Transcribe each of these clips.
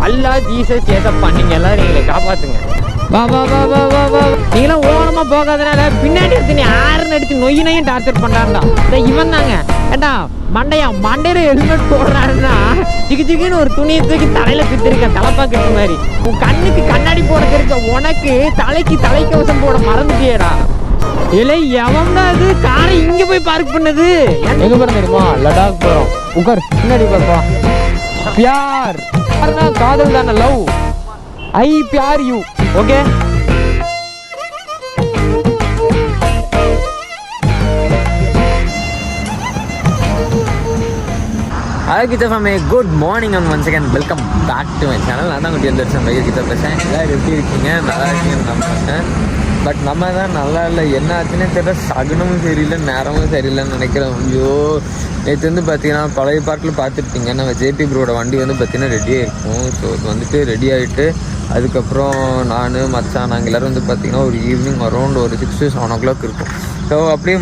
அல்லா Jesus ஏசப்பா நீங்க எல்லாரும் எங்களை காப்பாத்துங்க. வா வா வா வா வா வா. நீங்களாம் ஓரமா போகாதனால பின்னாடி எடுத்து நீ ஆறுன்னு அடிச்சு நொய்யினையும் டார்ச்சர் பண்றான்டா. இவன் தாங்க ஏண்டா மண்டையில ஹெல்மெட் போடுறாருன்னா சிக்கு ஒரு துணியை தூக்கி தலையில சுத்திருக்கேன் தலைப்பாக்கட்டு மாதிரி. உன் கண்ணுக்கு கண்ணாடி போட தெரிஞ்ச உனக்கு தலைக்கவசம் போட மறந்துட்டியேடா. இல்லை எவன்டா இது காரை இங்க போய் பார்க் பண்ணது? எங்க போறோம் தெரியுமா? லடாக் போறோம். உட்கார் பின்னாடி பார்ப்போம். பியார் காதல் தானே, லவ். ஐ பியார் you. Okay good morning and once again welcome back to my channel. நான் தான் குட்டி வந்துருச்சேன் பைக் கிட்ட பேசுகிறேன். எல்லோரும் எப்படி இருக்கீங்க? நல்லா இருக்கீங்கன்னு நம்புறேன். பட் நம்ம தான் நல்லா இல்லை, என்ன ஆச்சுன்னே தெரியல. சகுனமும் சரியில்லை, நேரமும் சரியில்லைன்னு நினைக்கிறேன். ஐயோ நேற்று வந்து பார்த்தீங்கன்னா பழைய பாட்டில் பார்த்துருப்பீங்க, நம்ம ஜேபி ப்ரோட வண்டி வந்து பார்த்தீங்கன்னா ரெடியாக இருக்கும். ஸோ இது வந்துட்டு ரெடி ஆகிட்டு அதுக்கப்புறம் நான் மச்சான் நாங்கள் எல்லோரும் வந்து பார்த்திங்கன்னா ஒரு ஈவினிங் அரௌண்ட் ஒரு 6 to 7 o'clock இருக்கும். ஸோ அப்படியே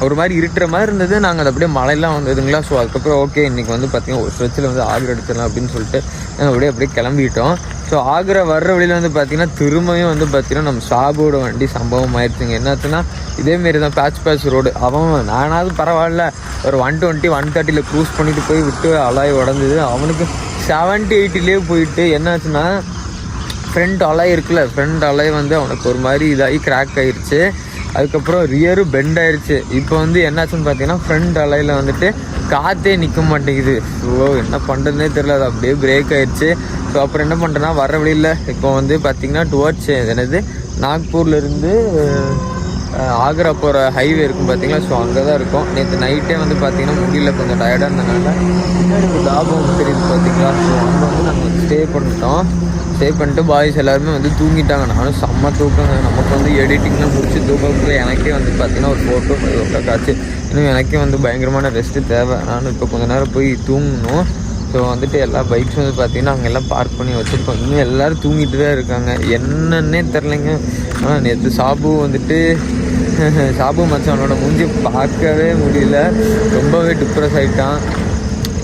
ஒரு மாதிரி இருட்டுற மாதிரி இருந்தது. நாங்கள் அது அப்படியே மழையெல்லாம் வந்ததுங்களா. ஸோ அதுக்கப்புறம் ஓகே இன்றைக்கி வந்து பார்த்திங்கன்னா ஒரு ஸ்ட்ரெச்சில் வந்து ஆக்ரா அடிச்சிடலாம் அப்படின்னு சொல்லிட்டு நாங்கள் அப்படியே கிளம்பிட்டோம். ஸோ ஆக்ரா வர்ற வழியில் வந்து பார்த்திங்கன்னா திரும்பியும் வந்து பார்த்திங்கன்னா நம்ம சாபோட வண்டி சம்பவம் ஆயிடுச்சுங்க. என்னாச்சுன்னா இதேமாரி தான் பேட்ச் ரோடு. அவன் நானாவது பரவாயில்ல ஒரு 120 130 க்ரூஸ் பண்ணிட்டு போய் விட்டு அலாய் உடஞ்சிது. அவனுக்கு 70 80 போயிட்டு என்னாச்சுன்னா ஃப்ரண்ட் அலாய் இருக்குல்ல, ஃப்ரண்ட் அலாய் வந்து அவனுக்கு ஒரு மாதிரி இதாகி கிராக் ஆகிடுச்சு. அதுக்கப்புறம் ரியரும் பெண்ட் ஆயிடுச்சு. இப்போ வந்து என்னாச்சுன்னு பார்த்தீங்கன்னா ஃப்ரண்ட் அலையில் வந்துட்டு காற்றே நிற்க மாட்டேங்குது. ஸோ என்ன பண்ணுறதுனே தெரியல, அது அப்படியே பிரேக் ஆகிடுச்சு. ஸோ அப்புறம் என்ன பண்ணுறேன்னா வர வழியில் இப்போ வந்து பார்த்திங்கன்னா டுவர்ட்ஸ் என்னது நாக்பூர்லேருந்து ஆக்ரா போகிற ஹைவே இருக்கும் பார்த்தீங்களா. ஸோ அங்கே தான் இருக்கும். நேற்று நைட்டே வந்து பார்த்திங்கன்னா முடியல, கொஞ்சம் டயர்டாக இருந்தனால பின்னாடி ஒரு லாபம் தெரியுது பார்த்தீங்களா. ஸோ அங்கே வந்து நாங்கள் ஸ்டே பண்ணிட்டு பாய்ஸ் எல்லாருமே வந்து தூங்கிட்டாங்க. நானும் செம்ம தூக்கங்க. நமக்கு வந்து எடிட்டிங்லாம் முடிச்சு தூக்கத்தில் எனக்கே வந்து பார்த்திங்கன்னா ஒரு 4 to 5 o'clock ஆச்சு. இன்னும் எனக்கே வந்து பயங்கரமான ரெஸ்ட்டு தேவை. நானும் இப்போ கொஞ்சம் நேரம் போய் தூங்கணும். ஸோ வந்துட்டு எல்லா பைக்ஸும் வந்து பார்த்திங்கன்னா அங்கே எல்லாம் பார்க் பண்ணி வச்சுருக்கோம். இன்னும் எல்லோரும் தூங்கிட்டு தான் இருக்காங்க, என்னன்னே தெரிலைங்க. ஆனால் நேற்று சாபு மச்சானோட மூஞ்சி பார்க்கவே முடியல, ரொம்பவே டிப்ரெஸ் ஆகிட்டான்.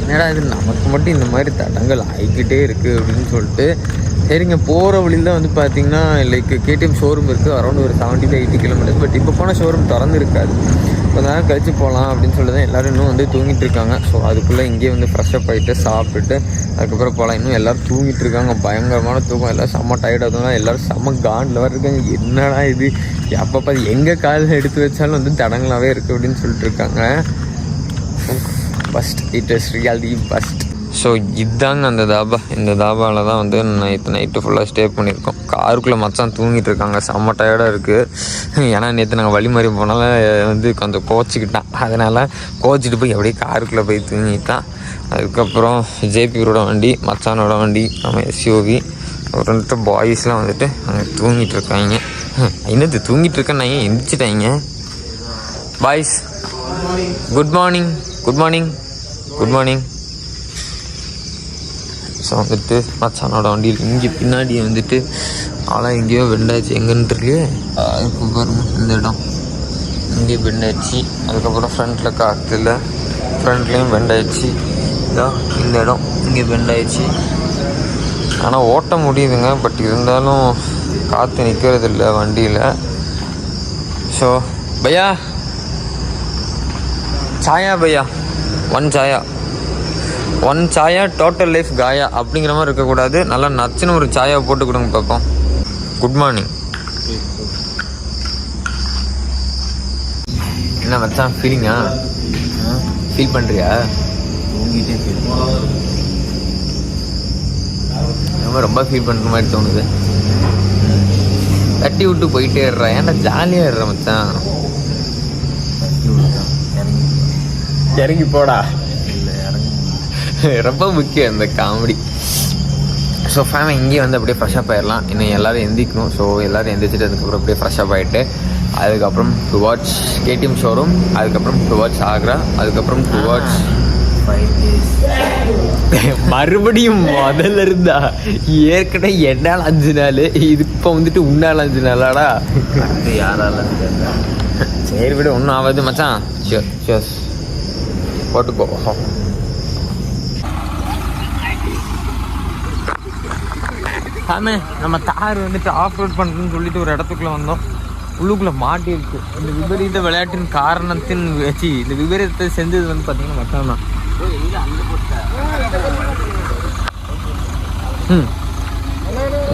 என்னடா இது நமக்கு மட்டும் இந்த மாதிரி தடங்கள் ஆகிக்கிட்டே இருக்குது அப்படின்னு சொல்லிட்டு சரிங்க போகிற வழியில் தான் வந்து பார்த்திங்கன்னா லைக் கேடிஎம் ஷோரூம் இருக்குது அரௌண்ட் ஒரு 70 to 80 kilometers. பட் இப்போ போனால் ஷோரூம் திறந்துருக்காது. கொஞ்ச நேரம் கழிச்சு போகலாம் அப்படின்னு சொல்லி தான் எல்லோரும் இன்னும் வந்து தூங்கிட்டு இருக்காங்க. ஸோ அதுக்குள்ளே இங்கேயே வந்து ஃப்ரெஷ்அப் ஆகிட்டு சாப்பிட்டுட்டு அதுக்கப்புறம் போகலாம். இன்னும் எல்லோரும் தூங்கிட்டு இருக்காங்க, பயங்கரமான தூக்கம். எல்லோரும் செம்ம டயர்டாக தான், எல்லோரும் செம்ம காண்டில் வர இருக்காங்க. என்னடா இது எப்போ எங்கே காலில் எடுத்து வச்சாலும் வந்து தடங்களாகவே இருக்குது அப்படின்னு சொல்லிட்டு இருக்காங்க. First it is really first. So இதுதாங்க அந்த தாபா. இந்த தாபாவில் தான் வந்து நைட்டு ஃபுல்லாக ஸ்டே பண்ணியிருக்கோம். காருக்குள்ளே மச்சான் தூங்கிட்டு இருக்காங்க, செம்ம டயர்டாக இருக்குது. ஏன்னா நேற்று நாங்கள் வழி மாதிரி போனால வந்து கொஞ்சம் கோச்சிக்கிட்டான், அதனால் கோச்சிட்டு போய் அப்படியே காருக்குள்ளே போய் தூங்கிட்டான். அதுக்கப்புறம் ஜேபியோட வண்டி, மச்சானோட வண்டி, நம்ம எஸ்யூவி, ஒரு 2 பாய்ஸ்லாம் வந்துட்டு அங்கே தூங்கிட்டு இருக்காங்க. என்னது தூங்கிட்டு இருக்கேன் நான் எந்திரிச்சிட்டாங்க. Boys good morning. Good morning. Good morning. So வந்துட்டு மச்சானோட வண்டியில் இங்கே பின்னாடி வந்துட்டு ஆளாக எங்கேயோ பெண்டாச்சு, எங்கன்னு தெரியலையே. இப்போ பாருங்க இந்த இடம் இங்கே பெண்டாச்சு. அதுக்கப்புறம் ஃப்ரண்ட்டில் காற்று இல்லை, ஃப்ரண்ட்லேயும் பெண்டாயிடுச்சு. இதான் இந்த இடம் இங்கே பெண்டாயிடுச்சு. ஆனால் ஓட்ட முடியுதுங்க, பட் இருந்தாலும் காற்று நிற்கிறது இல்லை வண்டியில். ஸோ பையா சாயா, பையா ஒன் சாயா டோட்டல் லைஃப் காயா அப்படிங்கிற மாதிரி இருக்கக்கூடாது. நல்லா நச்சுன்னு ஒரு சாயா போட்டு கொடுங்க பார்ப்போம். Good morning. என்ன மச்சான் ஃபீலிங்கா? ஃபீல் பண்ணுறியா? ரொம்ப ஃபீல் பண்ணுற மாதிரி தோணுது. தட்டி விட்டு போயிட்டே இருறேன், ஏன்டா ஜாலியாக இருறேன் மச்சான். இறங்கி போடா, ரொம்ப முக்கியம் இந்த காமெடி. ஸோ ஃபேமிலி இங்கேயே வந்து அப்படியே ஃப்ரெஷ்அப் ஆகிடலாம். இன்னும் எல்லோரும் எந்திக்கணும். ஸோ எல்லோரும் எந்திரிச்சிட்டு அதுக்கப்புறம் அப்படியே ஃப்ரெஷ்அப் ஆகிட்டு அதுக்கப்புறம் டுவார்ட்ஸ் கேடிஎம் ஷோரூம், அதுக்கப்புறம் டுவார்ட்ஸ் ஆக்ரா, அதுக்கப்புறம் டுவார்ட்ஸ் 5 days மறுபடியும் முதல்ல இருந்தா. ஏற்கனவே என்னால் 5 நாள், இது இப்போ வந்துட்டு உன்னால் 5 நாளாடா. யாரால சரி விட ஒன்றும் ஆகாது மச்சான். ஷியோஸ் போட்டுக்கோ. ஆமே நம்ம தார் வந்துட்டு ஆஃப் ரோட் பண்ணுறதுன்னு சொல்லிட்டு ஒரு இடத்துக்குள்ளே வந்தோம். உள்ளுக்குள்ளே மாட்டிருக்கு. இந்த விபரீத விளையாட்டின் காரணத்தின் வச்சு இந்த விபரீதத்தை செஞ்சது வந்து பார்த்தீங்கன்னா மச்சான் தான்.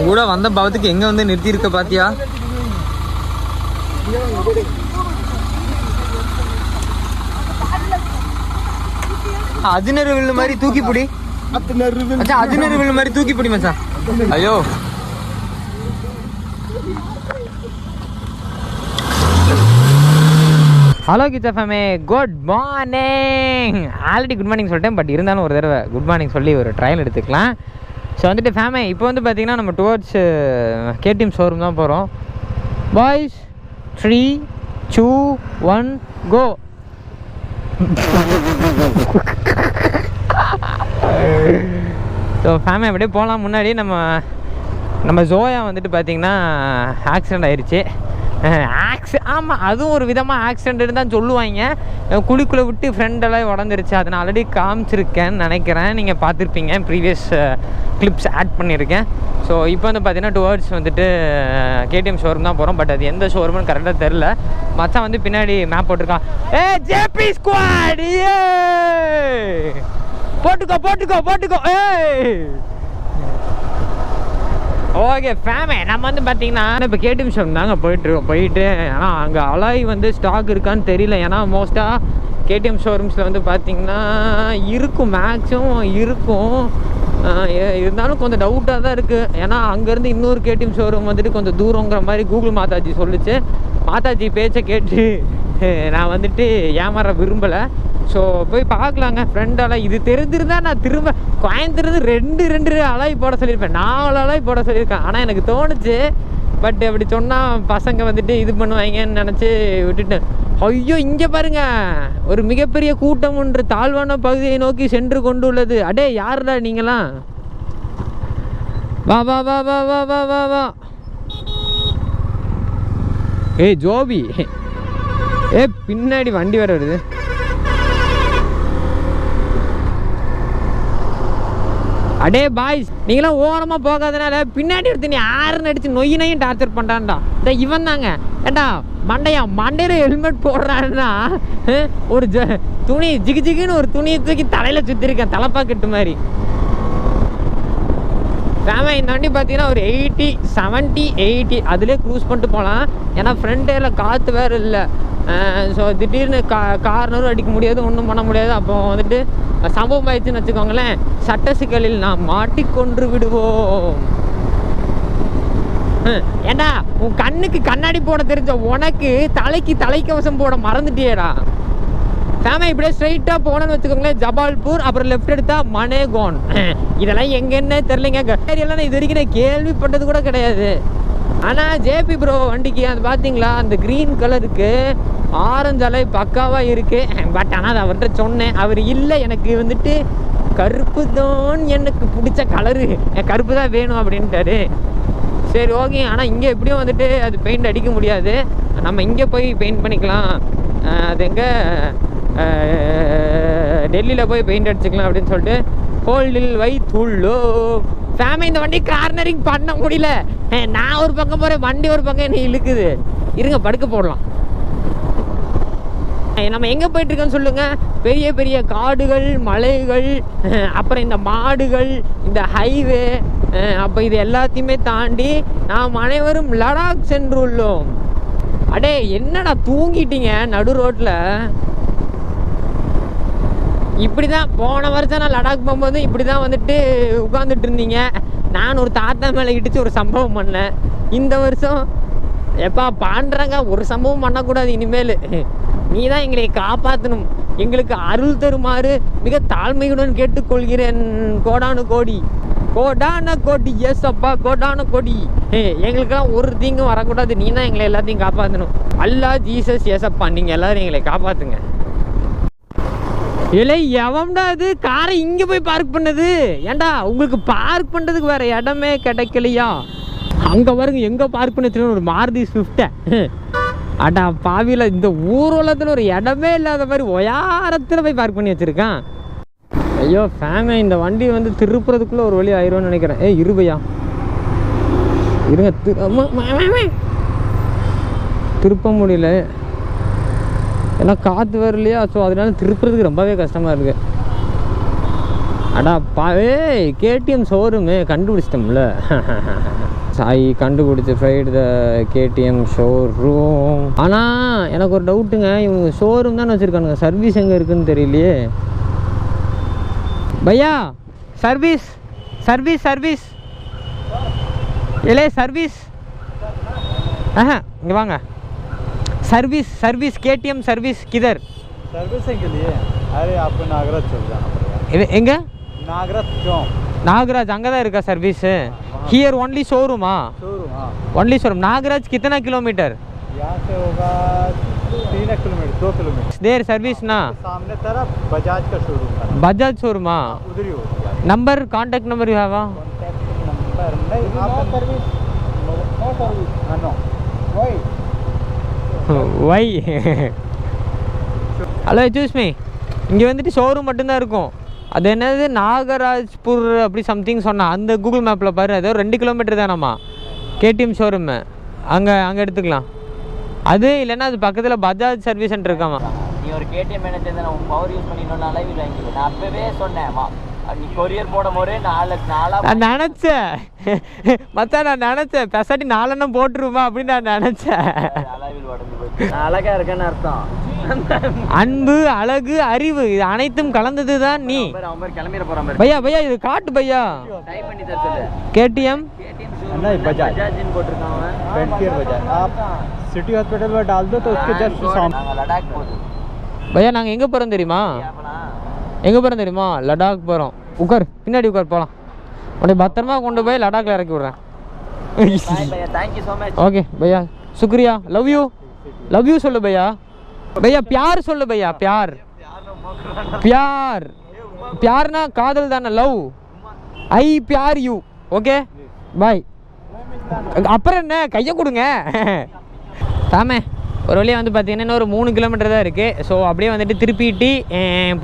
கூட வந்த பாவத்துக்கு எங்கே வந்து நிறுத்தியிருக்க பார்த்தியா? அஜினர் வில்லு மாதிரி தூக்கி பிடி. அஜினர் வில்லு மாதிரி தூக்கி பிடி மச்சான். ஐயோ ஹலோ கிச்சா ஃபேமே, good morning. Already good morning சொல்லிட்டேன், பட் இருந்தாலும் ஒரு தடவை குட் மார்னிங் சொல்லி ஒரு ட்ரையல் எடுத்துக்கலாம். ஸோ வந்துட்டு ஃபேமே இப்போ வந்து பார்த்தீங்கன்னா நம்ம டுவர்ட்ஸ் கேடிஎம் ஷோரூம் தான் போகிறோம். பாய்ஸ் 3, 2, 1 கோ. ஸோ ஃபேமே அப்படியே போகலாம். முன்னாடி நம்ம ஜோயா வந்துட்டு பார்த்திங்கன்னா ஆக்சிடெண்ட் ஆயிடுச்சு. ஆமாம், அதுவும் ஒரு விதமாக ஆக்சிடென்ட்னு தான் சொல்லுவாங்க. குழிக்குள்ளே விட்டு ஃப்ரெண்டெல்லாம் உடஞ்சிருச்சு. அதை நான் ஆல்ரெடி காமிச்சிருக்கேன்னு நினைக்கிறேன், நீங்கள் பார்த்துருப்பீங்க, ப்ரீவியஸ் கிளிப்ஸ் ஆட் பண்ணியிருக்கேன். ஸோ இப்போ வந்து பார்த்தீங்கன்னா டுவர்ட்ஸ் வந்துட்டு கேடிஎம் ஷோரூம் தான் போகிறோம். பட் அது எந்த ஷோரூம்னு கரெக்டாக தெரில. மச்சான் வந்து பின்னாடி மேப் போட்டிருக்கான். ஜேபி ஸ்குவாட் போட்டுக்கோ. ஓகே ஃபேமே, நம்ம வந்து பார்த்தீங்கன்னா இப்போ கேடிஎம் ஷோரூம் தாங்க போயிட்டு ஆனால் அங்கே அலாய் வந்து ஸ்டாக் இருக்கான்னு தெரியல. ஏன்னா மோஸ்ட்டாக கேடிஎம் ஷோரூம்ஸில் வந்து பார்த்தீங்கன்னா இருக்கும், மேக்ஸிமம் இருக்கும். இருந்தாலும் கொஞ்சம் டவுட்டாக தான் இருக்குது. ஏன்னா அங்கேருந்து இன்னொரு கேடிஎம் ஷோரூம் வந்துட்டு கொஞ்சம் தூரங்கிற மாதிரி கூகுள் மாதாஜி சொல்லிச்சு. மாதாஜி பேச்சை கேட்டு நான் வந்துட்டு ஏமாற விரும்பலை. ஸோ போய் பார்க்கலாங்க. ஃப்ரெண்டால் இது தெரிஞ்சிருந்தால் நான் திரும்ப கோயம்புத்தூர்ந்து ரெண்டு அலாய் போட சொல்லியிருப்பேன், 4 அலாய் போட சொல்லியிருக்கேன். ஆனால் எனக்கு தோணுச்சு, பட் அப்படி சொன்னால் பசங்க வந்துட்டு இது பண்ணுவாங்கன்னு நினச்சி விட்டுட்டேன். ஐயோ இங்கே பாருங்க, ஒரு மிகப்பெரிய கூட்டம் ஒன்று தாழ்வான பகுதியை நோக்கி சென்று கொண்டுள்ளது. அடே யாருடா நீங்களாம்? வா வா வா வா வா வா வா வா. ஏய் ஜோபி, பின்னாடி வண்டி வர வருது. அடே பாய்ஸ், நீங்களாம் ஓரமாக போகாதனால பின்னாடி எடுத்து நீ ஆறுன்னு அடிச்சு நொய்யினையும் டார்ச்சர் பண்ணுறான்டா. இவன் தாங்க ஏண்டா மண்டையில் ஹெல்மெட் போடுறான்னா ஒரு துணி ஜிகுன்னு ஒரு துணியை தூக்கி தலையில் சுற்றிருக்கேன், தலைப்பா கட்டு மாதிரி. ஃபேமே இந்த வண்டி பார்த்தீங்கன்னா ஒரு 80, 70, 80 அதுலேயே க்ரூஸ் பண்ணிட்டு போகலாம். ஏன்னா ஃப்ரண்ட் காற்று வேறு இல்லை. ஸோ திடீர்னு கார்னரும் அடிக்க முடியாது, ஒன்றும் பண்ண முடியாது. அப்போ வந்துட்டு சம்பவம் ஆயிடுச்சுன்னு வச்சுக்கோங்களேன், சட்ட சிக்கலில் நாம் மாட்டிக்கொன்று விடுவோம். ஏண்டா உன் கண்ணுக்கு கண்ணாடி போட தெரிஞ்ச உனக்கு தலைக்கவசம் போட மறந்துட்டியேடா. ஃபேமே இப்படியே ஸ்ட்ரைட்டாக போனோன்னு வச்சுக்கோங்களேன், ஜபால்பூர், அப்புறம் லெஃப்ட் எடுத்தா மனேகோன். இதெல்லாம் எங்கன்னு தெரிலிங்க, எல்லாம் இது வரைக்கும் நான் கேள்விப்பட்டது கூட கிடையாது. ஆனால் ஜேபி ப்ரோ வண்டிக்கு அது பார்த்தீங்களா, அந்த க்ரீன் கலருக்கு ஆரஞ்சு அலை பக்காவாக இருக்குது. பட் ஆனால் அது அவர்கிட்ட சொன்னேன், அவர் இல்லை எனக்கு வந்துட்டு கருப்பு தான் எனக்கு பிடிச்ச கலரு, கருப்பு தான் வேணும் அப்படின்ட்டாரு. சரி ஓகே, ஆனால் இங்கே எப்படியும் வந்துட்டு அது பெயிண்ட் அடிக்க முடியாது, நம்ம இங்கே போய் பெயிண்ட் பண்ணிக்கலாம். அது எங்கே டெல்லியில் போய் பெயிண்ட் அடிச்சுக்கலாம் அப்படின்னு சொல்லிட்டு ஹோல்டில் வைத்துள்ளோ. ஃபேமே இந்த வண்டி கார்னரிங் பண்ண முடியல. நான் ஒரு பக்கம் போகிறேன், வண்டி ஒரு பக்கம் என்ன இழுக்குது. இருங்க படுக்க போடலாம். நம்ம எங்கே போயிட்டுருக்கோன்னு சொல்லுங்கள். பெரிய பெரிய காடுகள், மலைகள், அப்புறம் இந்த மாடுகள், இந்த ஹைவே, அப்போ இது எல்லாத்தையுமே தாண்டி நாம் அனைவரும் லடாக் சென்றுள்ளோம். அடே என்னடா தூங்கிட்டீங்க நடு ரோட்டில்? இப்படி தான் போன வருஷம் நான் லடாக் போகும்போது இப்படி தான் வந்துட்டு உட்காந்துட்டு இருந்தீங்க. நான் ஒரு தாத்தா மேலே இடித்து ஒரு சம்பவம் பண்ணேன். இந்த வருஷம் எப்பா பாண்டுறாங்க, ஒரு சம்பவம் பண்ணக்கூடாது இனிமேல். நீ தான் எங்களை காப்பாற்றணும், எங்களுக்கு அருள் தருமாறு மிக தாழ்மையுடன் கேட்டுக்கொள்கிறேன். கோடானு கோடி எஸ் அப்பா, கோடான கோடி. எங்களுக்கெல்லாம் ஒரு தீங்கும் வரக்கூடாது, நீ தான் எங்களை எல்லாத்தையும் காப்பாற்றணும். அல்லா ஜீசஸ் எஸ் அப்பா, நீங்கள் எல்லோரும் எங்களை காப்பாற்றுங்க. இல்லை எவன்டா அது காரை இங்கே போய் பார்க் பண்ணது? ஏண்டா உங்களுக்கு பார்க் பண்ணுறதுக்கு வேறு இடமே கிடைக்கலையா? அங்கே பாருங்க எங்கே பார்க் பண்ணி வச்சுருக்கோம், ஒரு மாருதி ஸ்விஃப்ட்டை. அடா பாவியில் இந்த ஊர்வலத்தில் ஒரு இடமே இல்லாத மாதிரி ஒயாரத்தில் போய் பார்க் பண்ணி வச்சுருக்கான். ஐயோ ஃபேமே, இந்த வண்டி வந்து திருப்புறதுக்குள்ளே ஒரு வழி ஆயிடும்னு நினைக்கிறேன். இருபையா இருங்க திருப்ப முடியல, ஏன்னா காற்று வரலையா. ஸோ அதனால திருப்புறதுக்கு ரொம்பவே கஷ்டமாக இருக்குது. அடா பாவே கேடிஎம் ஷோரூமு கண்டுபிடிச்சிட்டோம்ல. சாய் கண்டுபிடிச்சி ஃப்ரைடு த கேடிஎம் ஷோரூம். ஆனால் எனக்கு ஒரு டவுட்டுங்க, இவங்க ஷோரூம் தானே வச்சுருக்கானுங்க, சர்வீஸ் எங்கே இருக்குதுன்னு தெரியலையே. பையா சர்வீஸ் சர்வீஸ் சர்வீஸ் இல்லை சர்வீஸ் இங்கே வாங்க. सर्विस सर्विस केटीएम सर्विस किधर सर्विस के लिए? अरे आपको नागराज चल जाना पड़ेगा. एंगे नागराज क्यों? नागराज अंगा தான் இருக்கா सर्विस? Here only showroom. हां शोरूम. हां ओनली शोरूम. नागराज कितना किलोमीटर? यहां से होगा 3 किलोमीटर 2 किलोमीटर. देर सर्विस ना सामने तरफ बजाज का शोरूम है. बजाज शोरूम. हां उधर ही होगा. Number contact number you have? Contact number नहीं, आप सर्विस नो सर्विस. हां नो वही வை. ஹலோ எக்ஸ்கியூஸ் மீ, இங்கே வந்துட்டு ஷோரூம் மட்டும்தான் இருக்கும். அது என்னது நாகராஜ்பூர் அப்படி சம்திங் சொன்னால் அந்த கூகுள் மேப்பில் பாரு, அது ஒரு 2 கிலோமீட்டர் தானம்மா கேடிஎம் ஷோரூமு. அங்கே எடுத்துக்கலாம். அது இல்லைன்னா அது பக்கத்தில் பஜாஜ் சர்வீஸ் சென்டர் இருக்காமா. நீ ஒரு கேடிஎம் மேனேஜர் தான், உன் பவர் யூஸ் பண்ணிடணும். அளவில் வாங்கிக்கோ. நான் அப்பவே சொன்னேன், நீ கொரியர் போடும் போது நான் நினச்சேன் மச்சா, நான் நினச்சேன் பெசாட்டி 4 எண்ணம் போட்டுருமா அப்படின்னு நான் நினச்சேன். அளவில் உடஞ்சு போச்சு. நான் அழகா இருக்கேன்னு அர்த்தம். அன்பு அழகு அறிவு இது அனைத்தும் கலந்தது தான் நீ. அவன் கிளம்பிட போறான் பையா. பையா இது காட்டு பையா, டைப் பண்ணி தர சொல்லு. केटीएम बजाज போட்டுருக்கான் அவன். फ्रंटियर बजाज. आप सिटी हॉस्पिटल में डाल दो तो उसके जस्ट सामने. நாங்க லடாக் போறோம் பையா. நாங்கள் எங்கே போகிறோம் தெரியுமா? எங்கே போகிறோம் தெரியுமா? லடாக் போகிறோம். உட்கார், பின்னாடி உட்கார், போகலாம். உடனே பத்திரமா கொண்டு போய் லடாக்கில் இறக்கி விட்றேன். Thank you so much. ஓகே பையா, சுக்ரியா. லவ் யூ சொல்லு பையா. பையா பியார் சொல்லு பையா. பியார் பியார் பியார்னா காதல் தானே, லவ். ஐ பியார் யூ. Okay bye. அப்புறம் என்ன, கையை கொடுங்க தாமே. ஒரு வழியாக வந்து பார்த்திங்கன்னா இன்னும் ஒரு 3 கிலோமீட்டர் தான் இருக்குது. ஸோ அப்படியே வந்துட்டு திருப்பிட்டு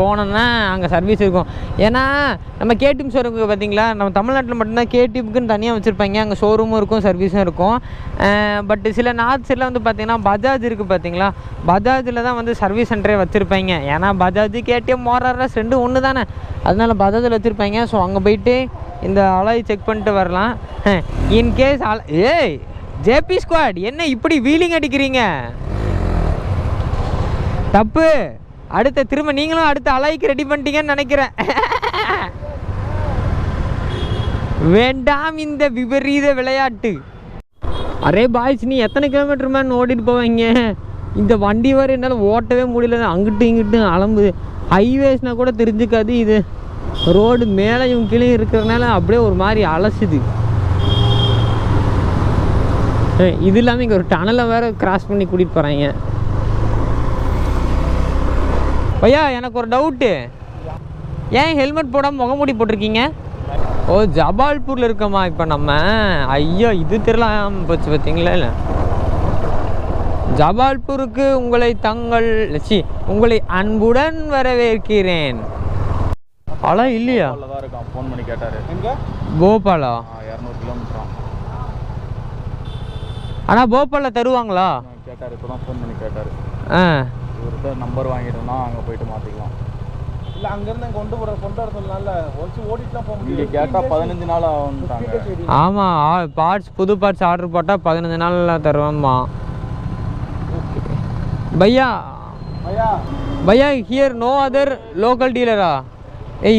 போனோம்னா அங்கே சர்வீஸ் இருக்கும். ஏன்னா நம்ம கேடிஎம் ஷோரூமுக்கு பார்த்திங்களா, நம்ம தமிழ்நாட்டில் மட்டும்தான் கேடிஎம்க்குன்னு தனியாக வச்சுருப்பாங்க. அங்கே ஷோரூமும் இருக்கும், சர்வீஸும் இருக்கும். பட் சில நார்த் சைடில் வந்து பார்த்திங்கன்னா பஜாஜ் இருக்குது பார்த்திங்களா, பஜாஜில் தான் வந்து சர்வீஸ் சென்டரே வச்சுருப்பாங்க. ஏன்னா பஜாஜ் கேடிஎம் மோரார்ஸ் ரெண்டும் ஒன்று தானே, அதனால பஜாஜில் வச்சுருப்பாங்க. ஸோ அங்கே போயிட்டு இந்த அலாய் செக் பண்ணிட்டு வரலாம். இன்கேஸ் ஏய் ஜேபி ஸ்குவாட் என்ன இப்படி வீலிங் அடிக்கிறீங்க? தப்பு. அடுத்த திரும்ப நீங்களும் அடுத்த அலாய்க்கு ரெடி பண்ணிட்டீங்கன்னு நினைக்கிறேன். வேண்டாம் இந்த விபரீத விளையாட்டு. அரே பாய்ஸ், நீ எத்தனை கிலோமீட்டர் மேன் ஓடிட்டு போவீங்க? இந்த வண்டி வர என்னால் ஓட்டவே முடியல. அங்கிட்டும் இங்கிட்டும் அலம்புது. ஹைவேஸ்னால் கூட தெரிஞ்சுக்காது. இது ரோடு மேலேயும் கீழே இருக்கிறதுனால அப்படியே ஒரு மாதிரி அலசுது. இது இல்லாமல் இங்கே ஒரு டனலை வேறு கிராஸ் பண்ணி கூட்டிகிட்டு போகிறாங்க. பையா எனக்கு ஒரு டவுட்டு, ஏன் ஹெல்மெட் போடாமல் முகமூடி போட்டிருக்கீங்க? ஓ ஜபால்பூரில் இருக்கோமா இப்போ நம்ம? ஐயோ இது தெரியலாம் போச்சு பார்த்தீங்களா. இல்லை ஜபால்பூருக்கு உங்களை அன்புடன் வரவேற்கிறேன். அலா இல்லையா? ஃபோன் பண்ணி கேட்டார். எங்கே? போபாலா? 200 கிலோமீட்டர். ஆனால் போபாலில் தருவாங்களா? கேட்டார், இப்போ தான் ஃபோன் பண்ணி கேட்டார். இவர்கிட்ட நம்பர் வாங்கிட்டோம்னா அங்கே போயிட்டு மாற்றிக்கலாம். இல்லை அங்கேருந்து கொண்டு வர சொன்னால ஒன்ஸ் ஓடிட்டுலாம் போக முடியும். கேட்டால் 15 நாள் ஆகும்ட்டாங்க. ஆமாம், பார்ட்ஸ் புது பார்ட்ஸ் ஆர்டர் போட்டால் 15 நாளில் தருவாம்மா. பையா பையா ஹியர் நோ அதர் லோக்கல் டீலரா?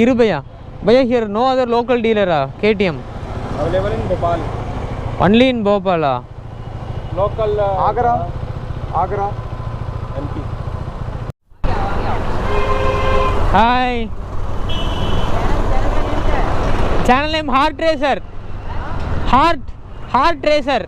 இரு பையா. பையா ஹியர் நோ அதர் லோக்கல் டீலரா KTM? Available in Bhopal. Only in Bhopal. Local Agra MP. Hi. Channel name Heart Racer. Heart Racer.